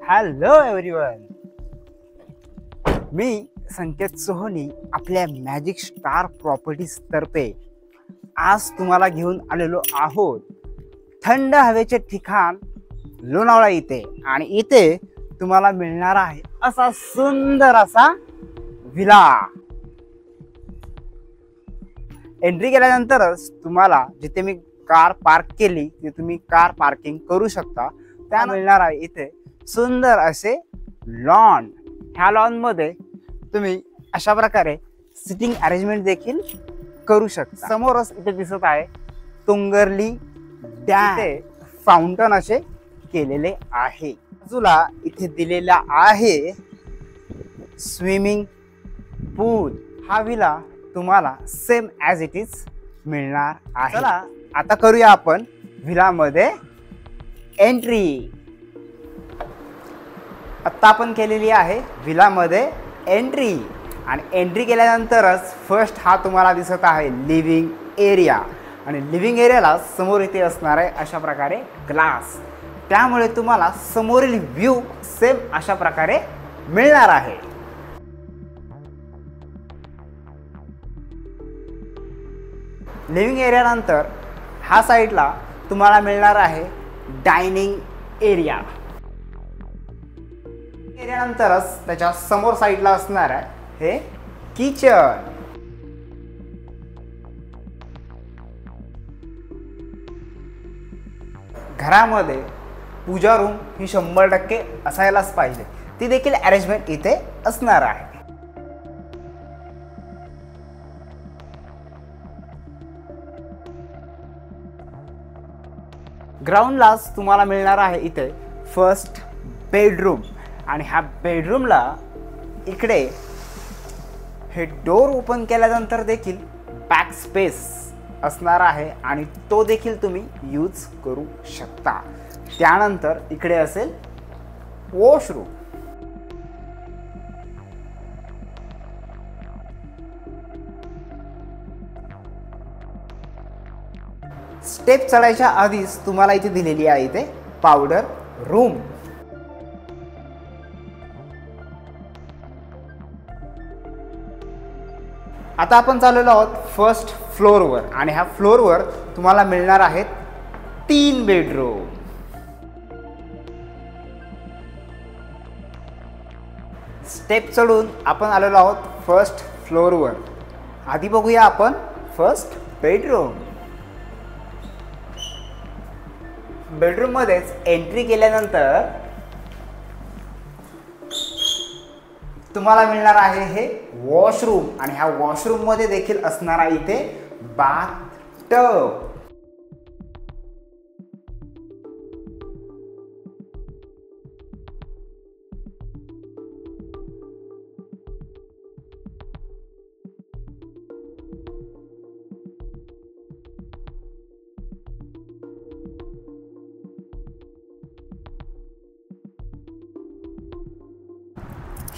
Hello everyone, मी संकेत सोहनी आपल्या magic star properties तर्फे आज तुम्हाला घेऊन आलेलो आहोत थंड हवेचे ठिकाण लोणावळा इथे. आणि इथे तुम्हाला मिळणार आहे असा सुंदर असा विला. एंट्री केल्यानंतरच तुम्हाला जिथे मी कार पार्क केली ते तुम्ही कार पार्किंग करू शकता. त्या मिळणार आहे इथे सुंदर असे लॉन. ह्या लॉन मध्ये तुम्ही अशा प्रकारे सिटिंग अरेंजमेंट देखील करू शकता. समोरच इथे दिसत आहे तुंगरली डॅम. फाउंटन असे केलेले आहे. बाजूला इथे दिलेला आहे स्विमिंग पूल. हा विला तुम्हाला सेम ॲज इट इज मिळणार आहे. चला आता करूया आपण विला मध्ये एंट्री. आता आपण केलेली आहे विला मध्ये एंट्री. आणि एंट्री केल्यानंतरच फर्स्ट हा तुम्हाला दिसत आहे लिव्हिंग एरिया. आणि लिव्हिंग एरियाला समोर इथे असणार आहे अशा प्रकारे ग्लास. त्यामुळे तुम्हाला समोरील व्ह्यू सेम अशा प्रकारे मिळणार आहे. लिव्हिंग एरिया नंतर हा साईडला तुम्हाला मिळणार आहे डायनिंग एरिया. एरिया नंतरच त्याच्या समोर साईडला असणार आहे हे किचन. घरामध्ये पूजा रूम ही 100% असायलाच पाहिजे. ती देखील अरेंजमेंट इथे असणार आहे. ग्राउंडलाच तुम्हाला मिळणार आहे इथे फर्स्ट बेडरूम. आणि ह्या बेडरूमला इकडे हे डोर ओपन केल्यानंतर देखील बॅक स्पेस असणार आहे आणि तो देखील तुम्ही यूज करू शकता. त्यानंतर इकडे असेल वॉशरूम. स्टेप चढायच्या आधीच तुम्हाला इथे दिलेली आहे इथे पावडर रूम. आता आपण चाललेलो आहोत फर्स्ट फ्लोअरवर. आणि ह्या फ्लोअरवर तुम्हाला मिळणार आहेत 3 बेडरूम. स्टेप चढून आपण आलेलो आहोत फर्स्ट फ्लोअरवर. आधी बघूया आपण फर्स्ट बेडरूम. बेडरूम मध्येच एंट्री केल्यानंतर तुम्हाला मिळणार आहे हे वॉशरूम. आणि ह्या वॉशरूम मध्ये देखील असणार आहे इथे बाथ टब.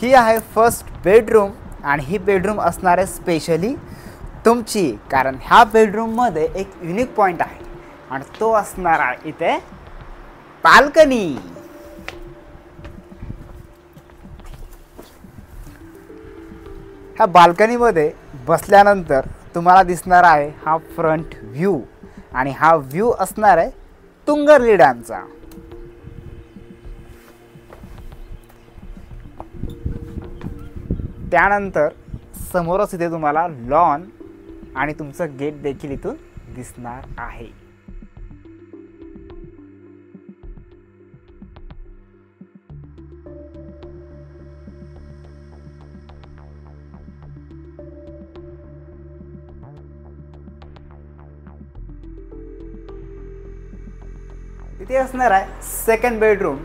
ही आहे फर्स्ट बेडरूम. आणि ही बेडरूम असणार आहे स्पेशली तुमची. कारण ह्या बेडरूममध्ये एक युनिक पॉईंट आहे आणि तो असणार आहे इथे बाल्कनी. ह्या बाल्कनीमध्ये बसल्यानंतर तुम्हाला दिसणार आहे हा फ्रंट व्ह्यू. आणि हा व्ह्यू असणार आहे तुंगरली डॅमचा. त्यानंतर समोरच इथे तुम्हाला लॉन आणि तुमचं गेट देखील इथून दिसणार आहे. इथे असणार आहे सेकंड बेडरूम.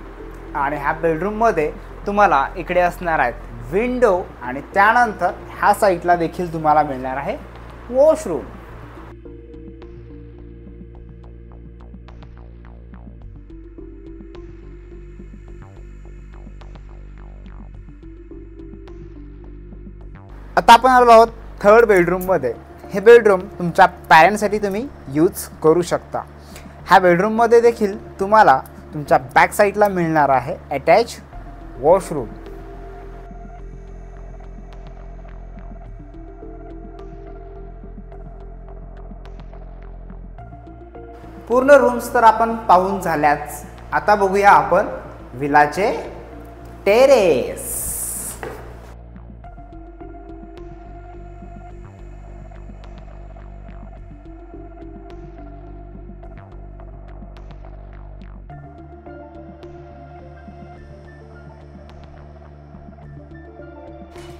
आणि ह्या बेडरूममध्ये तुम्हाला इकडे असणार आहेत विंडो. आणि त्यानंतर ह्या साईडला देखील तुम्हाला मिळणार आहे वॉशरूम. आता आपण आलो आहोत थर्ड बेडरूम मध्ये. हे बेडरूम तुमच्या पॅरेंट्ससाठी तुम्ही यूज करू शकता. ह्या बेडरूममध्ये देखील तुम्हाला तुमच्या बॅक साईडला मिळणार आहे अटॅच वॉशरूम. पूर्ण रूम्स तर आपण पाहून झाल्याच. आता बघूया आपण विलाचे टेरेस.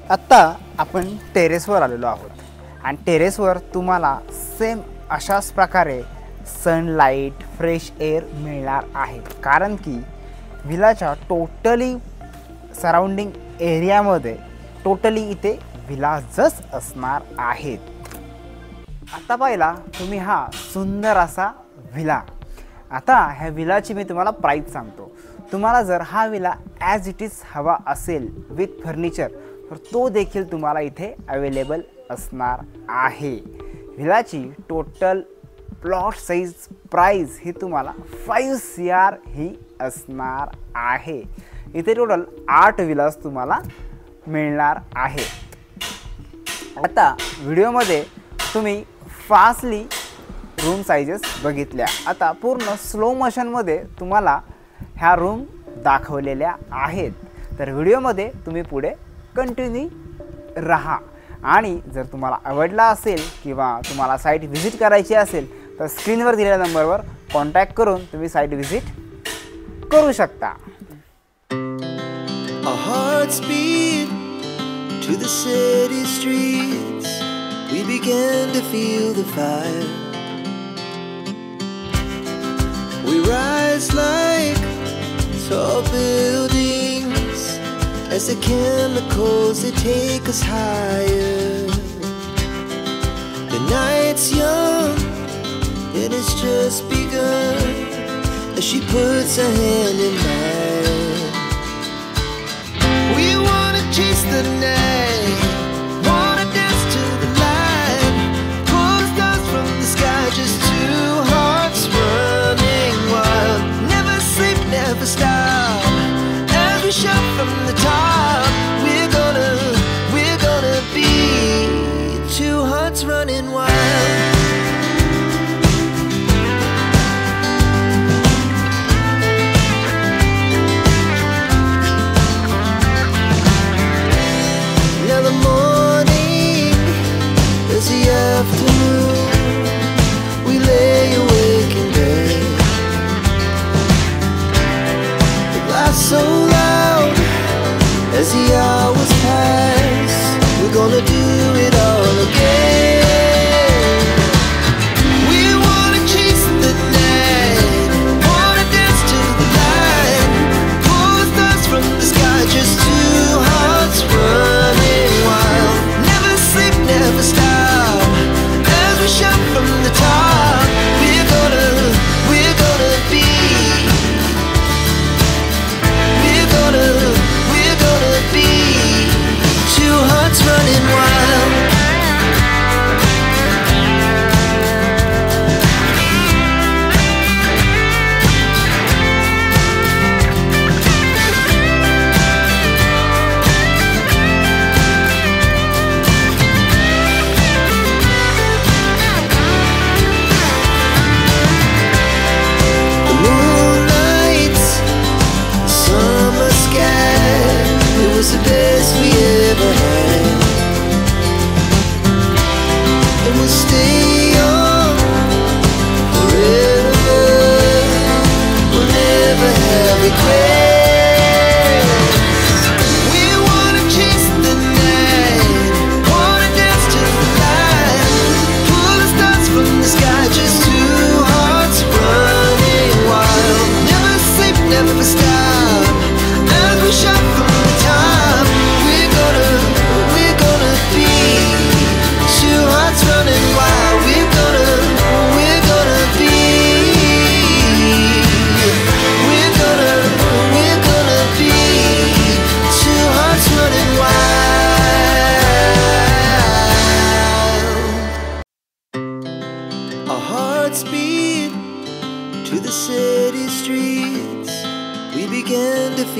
आता आपण टेरेसवर आलेलो आहोत आणि टेरेसवर तुम्हाला सेम अशाच प्रकारे सनलाईट, फ्रेश एअर मिळणार आहे. कारण की विलाच्या टोटली सराउंडिंग एरियामध्ये टोटली इथे विलाजच असणार आहेत. आता पाहिला तुम्ही हा सुंदर असा विला. आता ह्या विलाची मी तुम्हाला प्राईस सांगतो. तुम्हाला जर हा विला ॲज इट इज हवा असेल विथ फर्निचर तर तो देखील तुम्हाला इथे अवेलेबल असणार आहे. विलाची टोटल प्लॉट साईज प्राइस ही तुम्हाला 5 CR ही असणार आहे. इथे टोटल 8 विलास तुम्हाला मिळणार आहे. आता व्हिडिओमध्ये तुम्ही फास्टली रूम साइजेस बघितल्या. आता पूर्ण स्लो मोशनमध्ये तुम्हाला ह्या रूम दाखवलेल्या आहेत. तर व्हिडिओमध्ये तुम्ही पुढे कंटिन्यू रहा. आणि जर तुम्हाला आवडला असेल किंवा तुम्हाला साईट व्हिजिट करायची असेल तर स्क्रीनवर दिलेल्या नंबरवर कॉन्टॅक्ट करून तुम्ही साईट व्हिजिट करू शकता. Our hearts beat to the city streets. We began to feel the fire. We rise like tall buildings as the chemicals they take us higher. The night's young and it's just begun as she puts her hand in mine. We wanna chase the night, wanna dance to the light, pull stars from the sky, just two hearts running wild. Never sleep, never stop, as we shout from the top. We're gonna be two hearts running wild. Afternoon, we lay awake in bed. The glass so loud as the hours pass. We're gonna do it all again. We wanna chase the night, wanna dance to the light, pull the stars from the sky, just two hearts running wild. Never sleep, never stop. Shout from the top. We're gonna be. We're gonna be two hearts running wild. The best we ever had, and we'll stay young forever. We'll never have regrets. We wanna chase the night, wanna dance to the light, pull the stars from the sky, just two hearts running wild. Never sleep, never stop, as we shout from the top.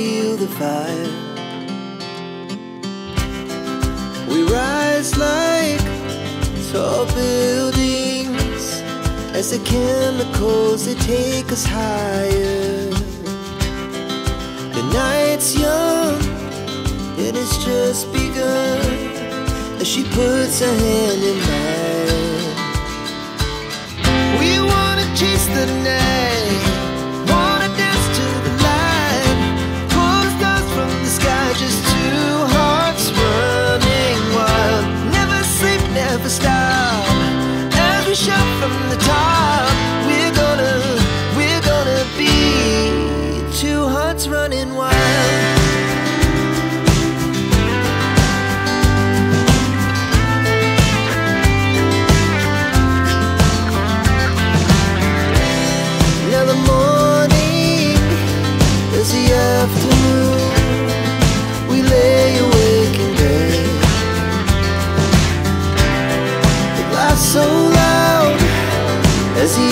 feel the fire. We rise like tall buildings as the chemicals, they take us higher. The night's young and it's just begun as she puts her hand in mine. We wanna chase the night, wanna dance to the light, pull the stars from the sky, just two hearts running wild. Never sleep, never stop, as we shout from the top. We're gonna be two hearts running wild. Now the morning is the afternoon. We lay awake in bed. The glass so loud as the